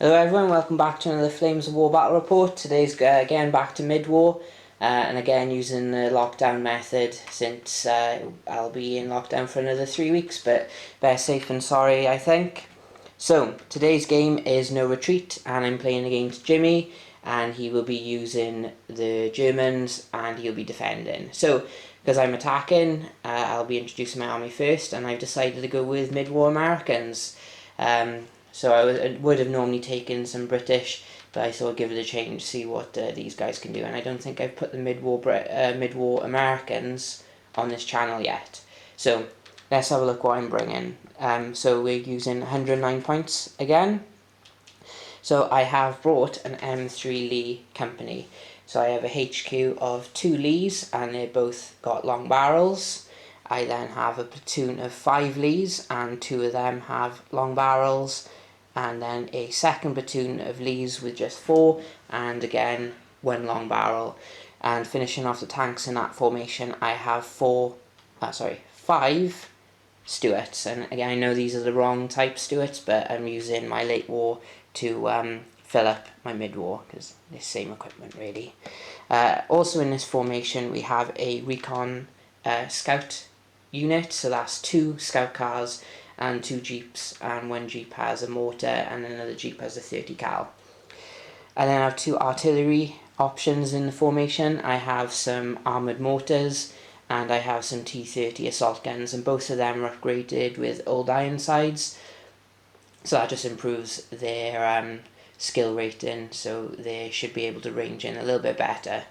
Hello everyone, welcome back to another Flames of War battle report. Today's again back to mid-war, and again using the lockdown method since I'll be in lockdown for another 3 weeks, but better safe than sorry, I think. So, today's game is No Retreat, and I'm playing against Jimmy, and he will be using the Germans, and he'll be defending. So, because I'm attacking, I'll be introducing my army first, and I've decided to go with mid-war Americans. So I would have normally taken some British, but I thought I'd give it a change, see what these guys can do. And I don't think I've put the mid-war Americans on this channel yet. So let's have a look what I'm bringing. So we're using 109 points again. So I have brought an M3 Lee company. So I have a HQ of 2 Lees, and they both got long barrels. I then have a platoon of 5 Lees, and 2 of them have long barrels. And then a second platoon of Lees with just 4, and again 1 long barrel. And finishing off the tanks in that formation, I have 5 Stuarts. And again, I know these are the wrong type Stuarts, but I'm using my late war to fill up my mid-war, because it's the same equipment really. Also in this formation we have a recon scout unit, so that's 2 scout cars and 2 jeeps, and 1 jeep has a mortar and another jeep has a 30 cal. And then I have 2 artillery options in the formation. I have some armoured mortars and I have some T30 assault guns, and both of them are upgraded with old iron sights, so that just improves their skill rating, so they should be able to range in a little bit better.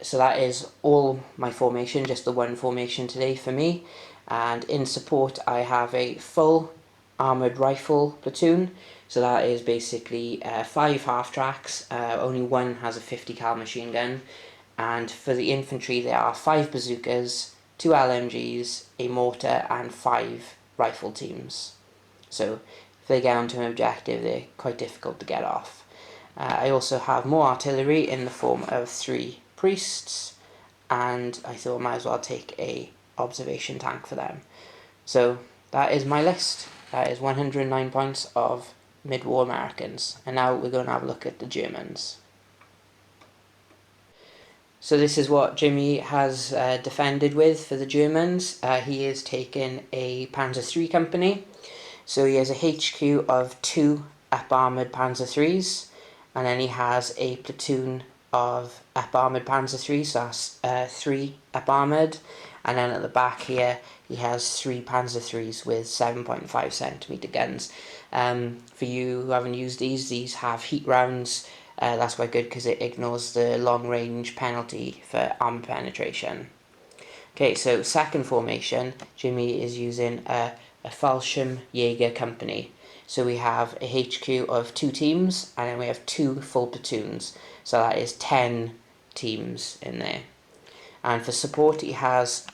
So that is all my formation, just the one formation today for me. And in support I have a full armoured rifle platoon, so that is basically 5 half tracks, only 1 has a 50 cal machine gun, and for the infantry there are 5 bazookas, 2 LMGs, a mortar and 5 rifle teams. So if they get onto an objective they're quite difficult to get off. I also have more artillery in the form of 3 priests, and I thought I might as well take a observation tank for them. So that is my list. That is 109 points of mid-war Americans, and now we're going to have a look at the Germans. So this is what Jimmy has defended with for the Germans. He is taking a Panzer III company, so he has a HQ of 2 up-armoured Panzer IIIs, and then he has a platoon of up-armoured Panzer III, so that's 3 up-armoured, and then at the back here he has 3 Panzer IIIs with 7.5cm guns. For you who haven't used these have heat rounds. That's quite good because it ignores the long range penalty for armor penetration. Okay, so second formation, Jimmy is using a Fallschrimjager Company. So we have a HQ of 2 teams, and then we have 2 full platoons, so that is 10 teams in there. And for support he has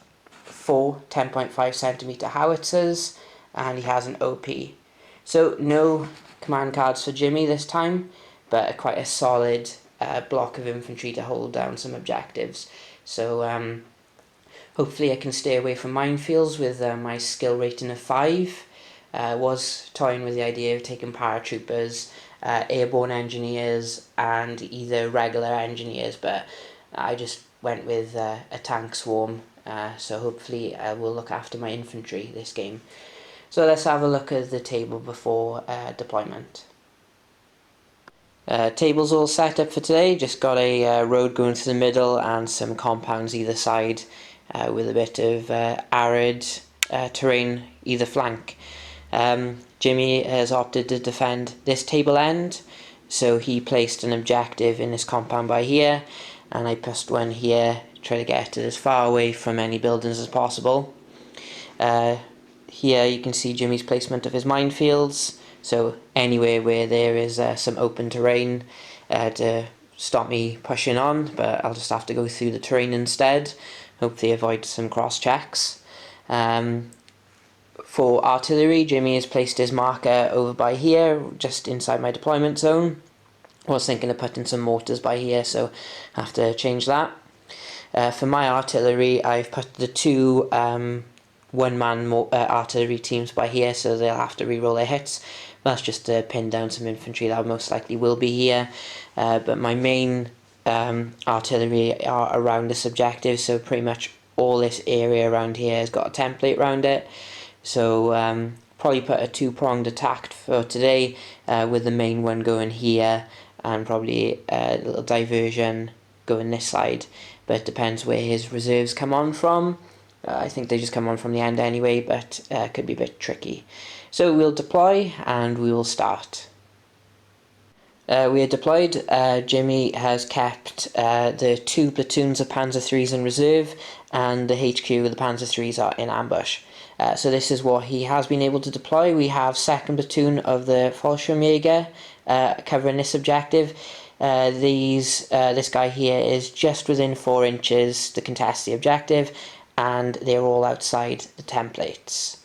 4 10.5cm howitzers, and he has an OP. So no command cards for Jimmy this time, but quite a solid block of infantry to hold down some objectives. So hopefully I can stay away from minefields with my skill rating of 5. Was toying with the idea of taking paratroopers, airborne engineers and either regular engineers, but I just went with a tank swarm, so hopefully I will look after my infantry this game. So let's have a look at the table before deployment. Table's all set up for today, just got a road going through the middle and some compounds either side, with a bit of arid terrain either flank. Jimmy has opted to defend this table end, so he placed an objective in this compound by here, and I placed one here to try to get it as far away from any buildings as possible. Here you can see Jimmy's placement of his minefields, so anywhere where there is some open terrain to stop me pushing on, but I'll just have to go through the terrain instead, hopefully avoid some cross checks. For artillery, Jimmy has placed his marker over by here, just inside my deployment zone. I was thinking of putting some mortars by here, so I have to change that. For my artillery, I've put the 2 one-man artillery teams by here, so they'll have to re-roll their hits. That's just to pin down some infantry that most likely will be here. But my main artillery are around this objective, so pretty much all this area around here has got a template around it. So probably put a two-pronged attack for today, with the main one going here and probably a little diversion going this side, but it depends where his reserves come on from. I think they just come on from the end anyway, but could be a bit tricky. So we'll deploy and we will start. We are deployed. Jimmy has kept the 2 platoons of Panzer IIIs in reserve, and the HQ of the Panzer IIIs are in ambush. So this is what he has been able to deploy. We have 2nd platoon of the Fallschrimjager covering this objective. This guy here is just within 4 inches to contest the objective, and they're all outside the templates.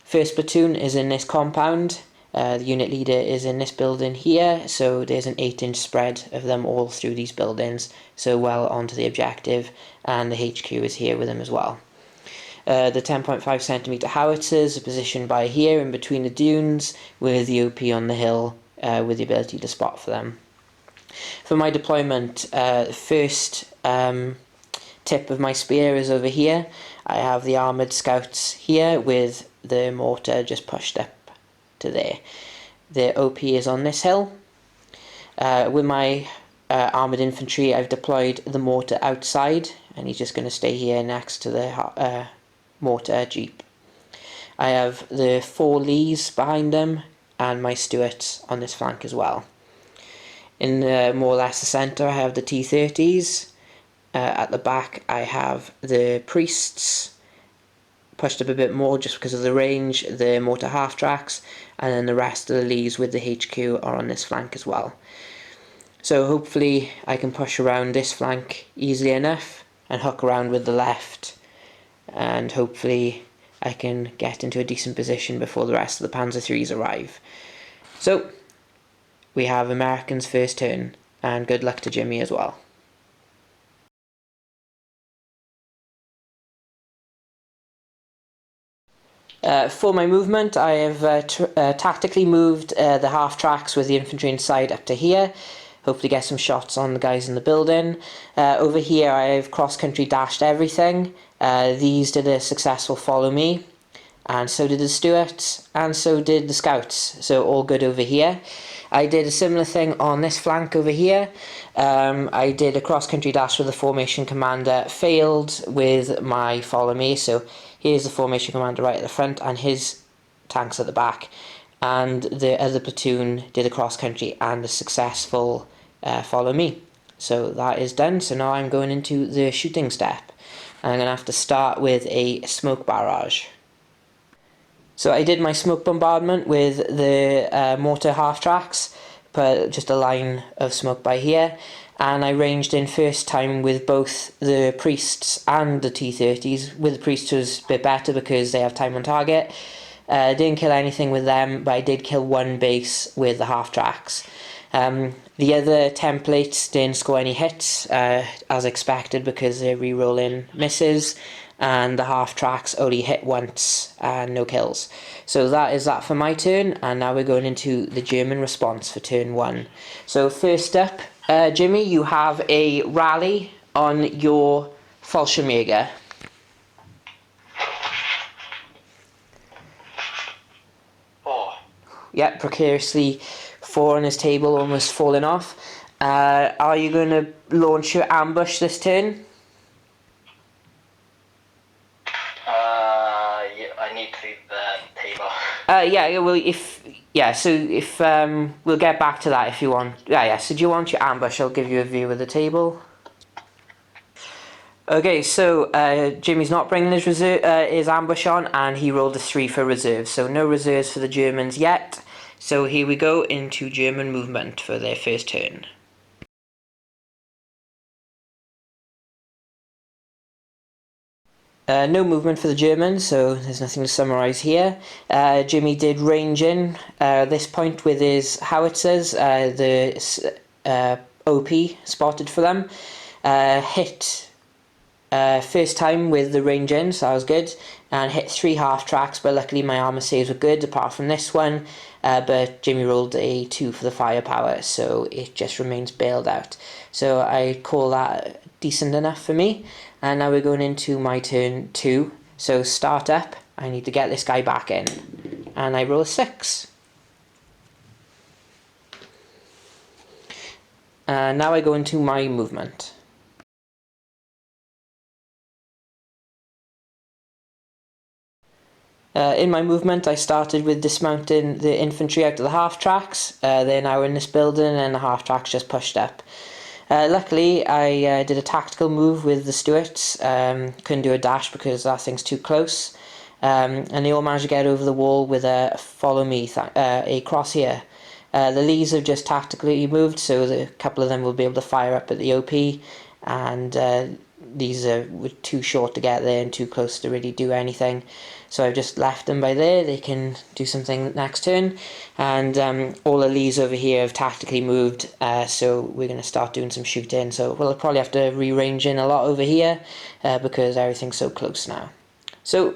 1st platoon is in this compound. The unit leader is in this building here, so there's an 8-inch spread of them all through these buildings, so well onto the objective, and the HQ is here with them as well. The 10.5cm howitzers are positioned by here in between the dunes, with the OP on the hill with the ability to spot for them. For my deployment, the first tip of my spear is over here. I have the armoured scouts here with the mortar just pushed up to there. The OP is on this hill. With my armoured infantry, I've deployed the mortar outside, and he's just going to stay here next to the mortar jeep. I have the 4 Lees behind them and my Stuarts on this flank as well. In more or less the centre, I have the T30s. At the back, I have the priests pushed up a bit more just because of the range, the mortar half tracks, and then the rest of the Lees with the HQ are on this flank as well. So hopefully I can push around this flank easily enough and hook around with the left, and hopefully I can get into a decent position before the rest of the Panzer IIIs arrive. So we have American's first turn, and good luck to Jimmy as well. For my movement, I have tactically moved the half tracks with the infantry inside up to here. Hopefully get some shots on the guys in the building. Over here I have cross-country dashed everything. These did a successful follow me, and so did the Stuarts, and so did the Scouts, so all good over here. I did a similar thing on this flank over here. I did a cross-country dash with the formation commander, failed with my follow me, so here's the formation commander right at the front and his tanks at the back, and the other platoon did a cross-country and a successful follow me. So that is done. So now I'm going into the shooting step, and I'm going to have to start with a smoke barrage. So I did my smoke bombardment with the mortar half tracks, put just a line of smoke by here, and I ranged in first time with both the priests and the T30s. With the priests it was a bit better because they have time on target. Didn't kill anything with them, but I did kill 1 base with the half tracks. The other templates didn't score any hits, as expected, because they're re-rolling misses, and the half tracks only hit once and no kills. So that is that for my turn, and now we're going into the German response for turn 1. So first up, Jimmy, you have a rally on your Fallschirmjäger. Yep, precariously 4 on his table, almost falling off. Are you going to launch your ambush this turn? Yeah, I need to leave the table. Yeah, well, if we'll get back to that if you want. Yeah, so do you want your ambush? I'll give you a view of the table. Okay, so Jimmy's not bringing his ambush on, and he rolled a 3 for reserves, so no reserves for the Germans yet. So here we go into German movement for their first turn. No movement for the Germans, so there's nothing to summarise here. Jimmy did range in this point with his howitzers, the OP spotted for them. Hit first time with the range in, so that was good. and hit 3 half tracks, but luckily my armour saves were good apart from this one, but Jimmy rolled a 2 for the firepower, so it just remains bailed out. So I call that decent enough for me, and now we're going into my turn 2. So start up, I need to get this guy back in, and I roll a 6. Now I go into my movement. In my movement, I started with dismounting the infantry out of the half tracks. They're now in this building, and the half tracks just pushed up. Luckily, I did a tactical move with the Stuarts. Couldn't do a dash because that thing's too close. And they all managed to get over the wall with a follow me, a cross here. The Lees have just tactically moved, so a couple of them will be able to fire up at the OP, and these were too short to get there and too close to really do anything. So I've just left them by there. They can do something next turn, and all the Lees over here have tactically moved, so we're going to start doing some shooting. So we'll probably have to rearrange in a lot over here because everything's so close now. So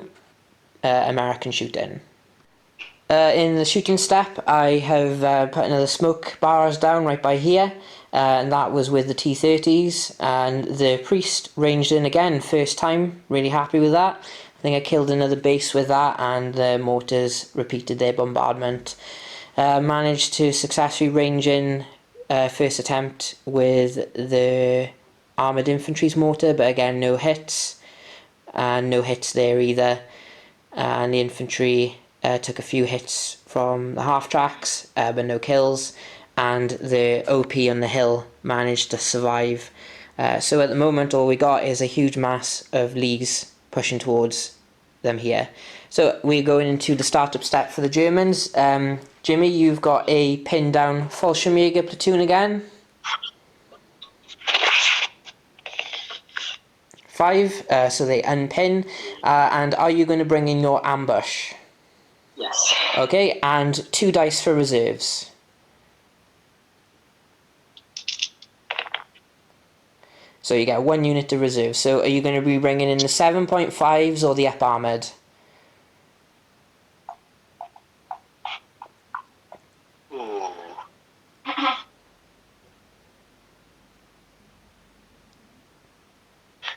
American shooting. In the shooting step, I have put another smoke bars down right by here, and that was with the T-30s, and the priest ranged in again, first time, really happy with that. I think I killed another base with that, and the mortars repeated their bombardment. Managed to successfully range in first attempt with the armoured infantry's mortar, but again no hits, and no hits there either, and the infantry took a few hits from the half tracks, but no kills, and the OP on the hill managed to survive. So at the moment all we got is a huge mass of Lees pushing towards them here. So we're going into the startup step for the Germans. Jimmy, you've got a pinned down Fallschrimjager platoon again. 5, so they unpin. And are you going to bring in your ambush? Yes. Okay, and 2 dice for reserves. So you get 1 unit to reserve. So are you going to be bringing in the 7.5s or the up armoured? Ooh.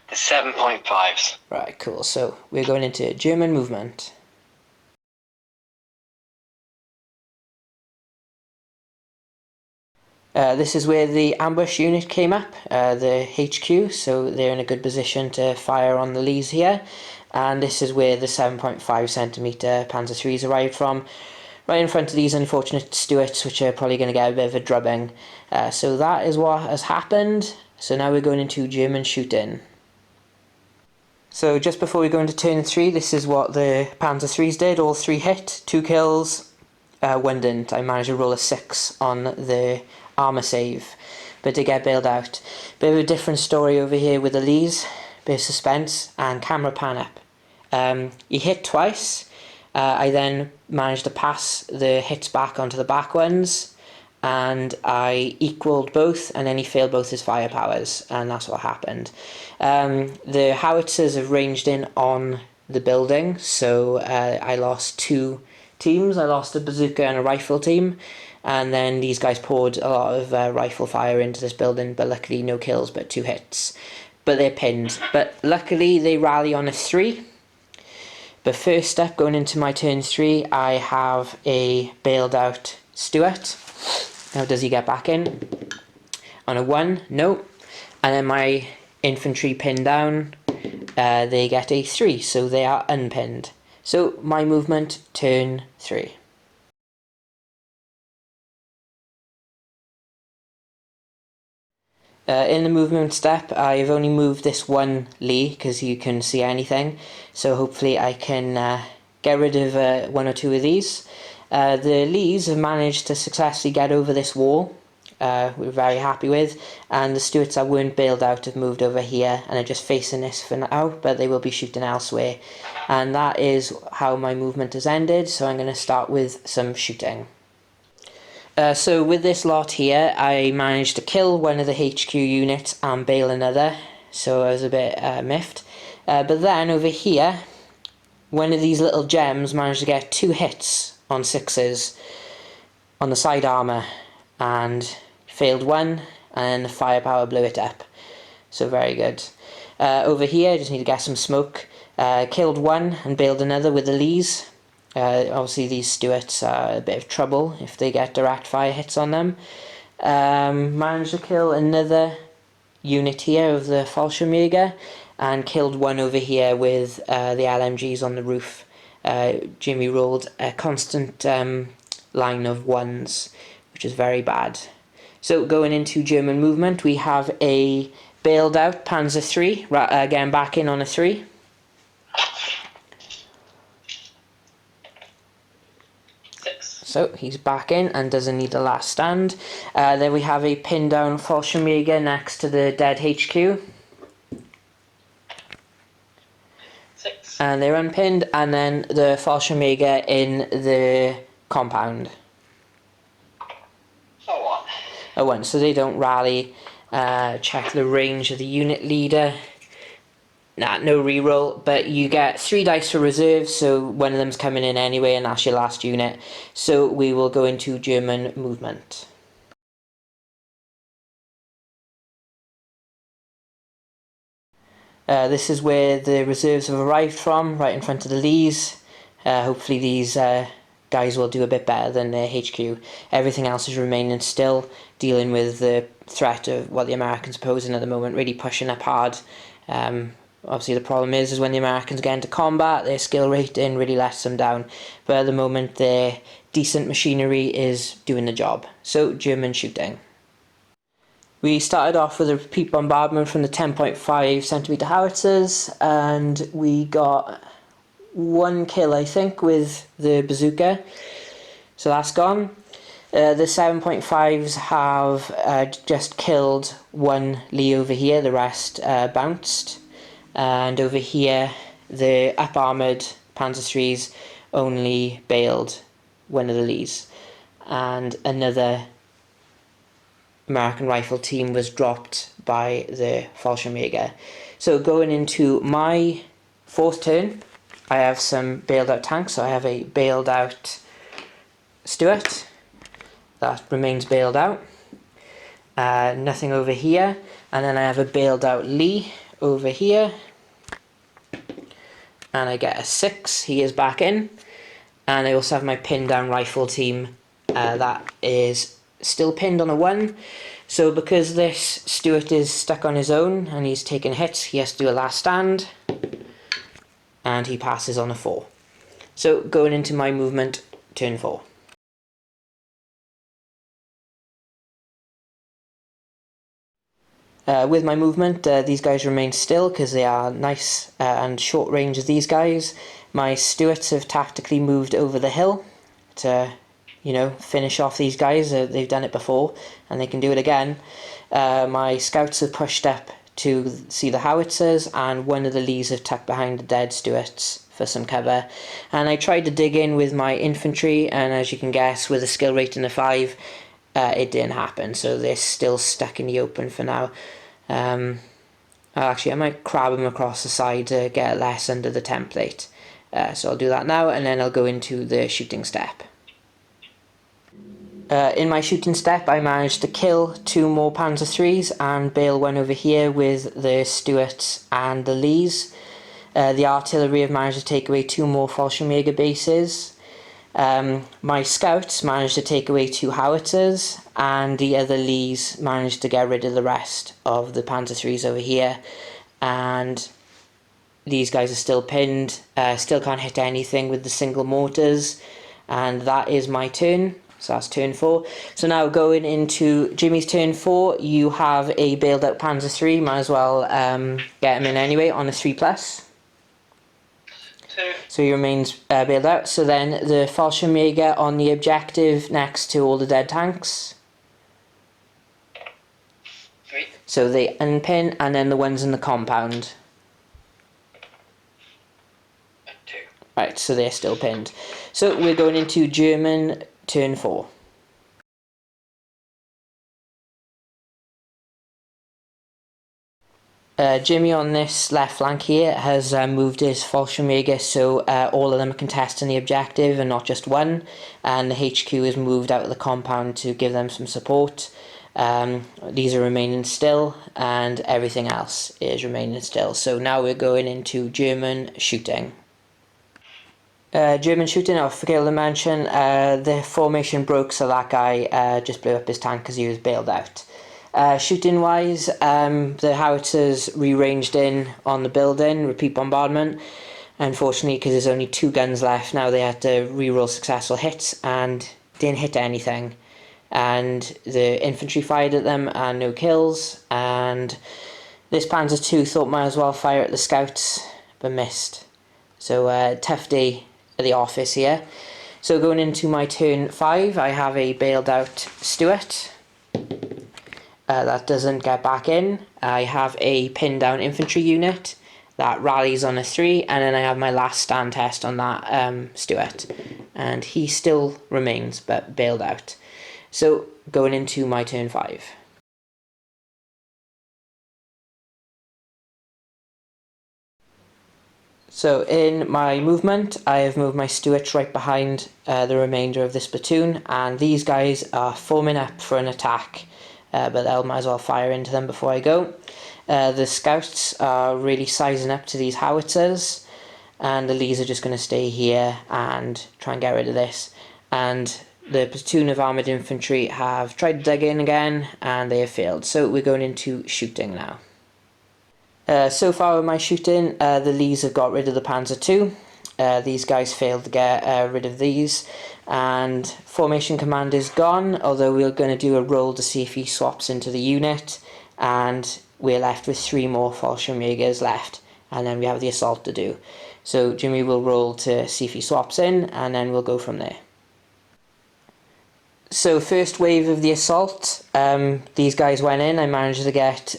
The 7.5s. Right, cool. So we're going into German movement. This is where the ambush unit came up, the HQ, so they're in a good position to fire on the Lees here. And this is where the 7.5cm Panzer IIIs arrived from, right in front of these unfortunate Stuarts, which are probably going to get a bit of a drubbing. So that is what has happened. So now we're going into German shooting. So just before we go into turn 3, this is what the Panzer IIIs did. All 3 hit, 2 kills, 1 didn't. I managed to roll a 6 on the armour save, but to get bailed out. Bit of a different story over here with the Lees, bit of suspense, and camera pan up. He hit twice. I then managed to pass the hits back onto the back ones, and I equalled both, and then he failed both his firepowers, and that's what happened. The howitzers have ranged in on the building, so I lost 2 teams. I lost a bazooka and a rifle team, and then these guys poured a lot of rifle fire into this building, but luckily no kills but 2 hits. But they're pinned, but luckily they rally on a 3. But first up, going into my turn 3, I have a bailed out Stuart. Now does he get back in? On a 1, no. And then my infantry pinned down, they get a 3, so they are unpinned. So my movement, turn 3. In the movement step, I've only moved this 1 Lee because you can see anything, so hopefully I can get rid of 1 or 2 of these. The Lees have managed to successfully get over this wall, we're very happy with, and the Stuarts that weren't bailed out have moved over here and are just facing this for now, but they will be shooting elsewhere. And that is how my movement has ended, so I'm going to start with some shooting. So with this lot here, I managed to kill 1 of the HQ units and bail another, so I was a bit miffed. But then over here, one of these little gems managed to get 2 hits on 6s on the side armour and failed 1, and the firepower blew it up. So very good. Over here, just need to get some smoke. Killed 1 and bailed another with the Lees. Obviously these Stuarts are a bit of trouble if they get direct fire hits on them. Managed to kill another unit here of the Fallschrimjager and killed 1 over here with the LMGs on the roof. Jimmy rolled a constant line of 1s, which is very bad. So going into German movement, we have a bailed out Panzer III, again back in on a 3. So he's back in and doesn't need a last stand. Then we have a pinned down Fallschirmjäger next to the dead HQ. 6. And they're unpinned, and then the Fallschirmjäger in the compound. Oh, 1. A 1, so they don't rally. Check the range of the unit leader. Nah, no reroll, but you get 3 dice for reserves, so one of them's coming in anyway, and that's your last unit. So we will go into German movement. This is where the reserves have arrived from, right in front of the Lees. Hopefully these guys will do a bit better than their HQ. Everything else is remaining still, dealing with the threat of what the Americans are posing at the moment, really pushing up hard. Obviously the problem is when the Americans get into combat, their skill rating really lets them down. But at the moment their decent machinery is doing the job. So German shooting. We started off with a repeat bombardment from the 10.5cm howitzers, and we got 1 kill I think with the bazooka. So that's gone. The 7.5s have just killed 1 Lee over here, the rest bounced. And over here, the up-armoured Panzer IIIs only bailed 1 of the Lees. And another American rifle team was dropped by the Fallschirmjäger. So going into my 4th turn, I have some bailed out tanks. So I have a bailed out Stuart that remains bailed out. Nothing over here. And then I have a bailed out Lee over here, and I get a 6. He is back in. And I also have my pinned down rifle team that is still pinned on a 1. So because this Stuart is stuck on his own and he's taking hits, he has to do a last stand, and he passes on a 4. So going into my movement, turn 4. With my movement, these guys remain still because they are nice and short range as these guys. My Stuarts have tactically moved over the hill to, finish off these guys. They've done it before and they can do it again. My Scouts have pushed up to see the howitzers, and 1 of the Lees have tucked behind the dead Stuarts for some cover. And I tried to dig in with my infantry, and as you can guess, with a skill rating of 5, it didn't happen, so they're still stuck in the open for now. Actually, I might crab them across the side to get less under the template. So I'll do that now, and then I'll go into the shooting step. In my shooting step, I managed to kill 2 more Panzer IIIs and bail 1 over here with the Stuarts and the Lees. The artillery have managed to take away 2 more Fallschirmjäger bases. My Scouts managed to take away 2 howitzers, and the other Lees managed to get rid of the rest of the Panzer IIIs over here. And these guys are still pinned, still can't hit anything with the single mortars, and that is my turn. So that's turn 4. So now going into Jimmy's turn 4, you have a bailed out Panzer III, might as well get him in anyway on a 3+. 2. So he remains bailed out. So then the Fallschirmjäger on the objective next to all the dead tanks. 3. So they unpin, and then the ones in the compound. 2. Right, so they're still pinned. So we're going into German turn 4. Jimmy on this left flank here has moved his Fallschrimjager so all of them are contesting the objective and not just one, and the HQ is moved out of the compound to give them some support. These are remaining still and everything else is remaining still. So now we're going into German shooting. German shooting, I forgot to mention, the formation broke, so that guy just blew up his tank because he was bailed out. Shooting wise, the howitzers rearranged in on the building, repeat bombardment. Unfortunately, because there's only 2 guns left now, they had to reroll successful hits and didn't hit anything. And the infantry fired at them and no kills. And this Panzer II thought might as well fire at the scouts, but missed. So tough day at the office here. So going into my turn 5, I have a bailed out Stuart. That doesn't get back in. I have a pinned down infantry unit that rallies on a 3, and then I have my last stand test on that Stuart, and he still remains but bailed out. So going into my turn 5. So in my movement, I have moved my Stuarts right behind the remainder of this platoon, and these guys are forming up for an attack, but I might as well fire into them before I go. The scouts are really sizing up to these howitzers, and the Lees are just going to stay here and try and get rid of this. And the platoon of armoured infantry have tried to dig in again, and they have failed. So we're going into shooting now. So far with my shooting, the Lees have got rid of the Panzer II. These guys failed to get rid of these, and formation command is gone, although we're going to do a roll to see if he swaps into the unit, and we're left with 3 more Fallschirmjägers left, and then we have the assault to do. So Jimmy will roll to see if he swaps in, and then we'll go from there. So first wave of the assault, these guys went in. I managed to get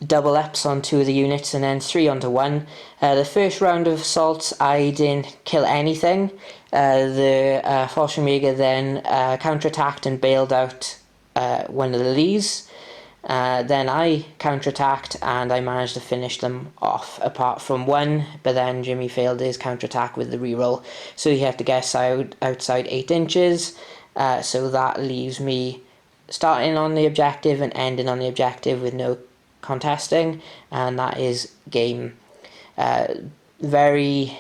double ups on 2 of the units and then 3 onto 1. The first round of assaults I didn't kill anything. The Fallschirmjäger then counterattacked and bailed out one of the Lees. Then I counterattacked and I managed to finish them off, apart from one, but then Jimmy failed his counterattack with the reroll, so he had to guess outside 8 inches. So that leaves me starting on the objective and ending on the objective with no contesting, and that is game. Very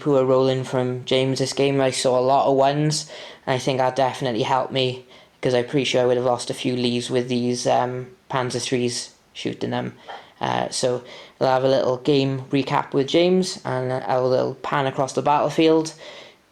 poor rolling from James this game. I saw a lot of 1s, and I think that definitely helped me, because I'm pretty sure I would have lost a few Lees with these Panzer IIIs shooting them. So I'll have a little game recap with James and a little pan across the battlefield.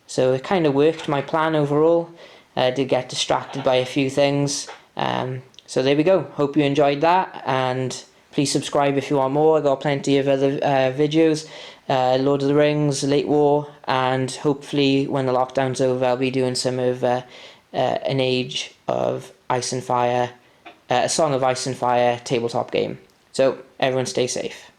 So it kind of worked, my plan overall. I did get distracted by a few things. So there we go. Hope you enjoyed that, and please subscribe if you want more. I got plenty of other videos, Lord of the Rings, Late War, and hopefully when the lockdown's over I'll be doing some of an Age of Ice and Fire, a Song of Ice and Fire tabletop game. So everyone stay safe.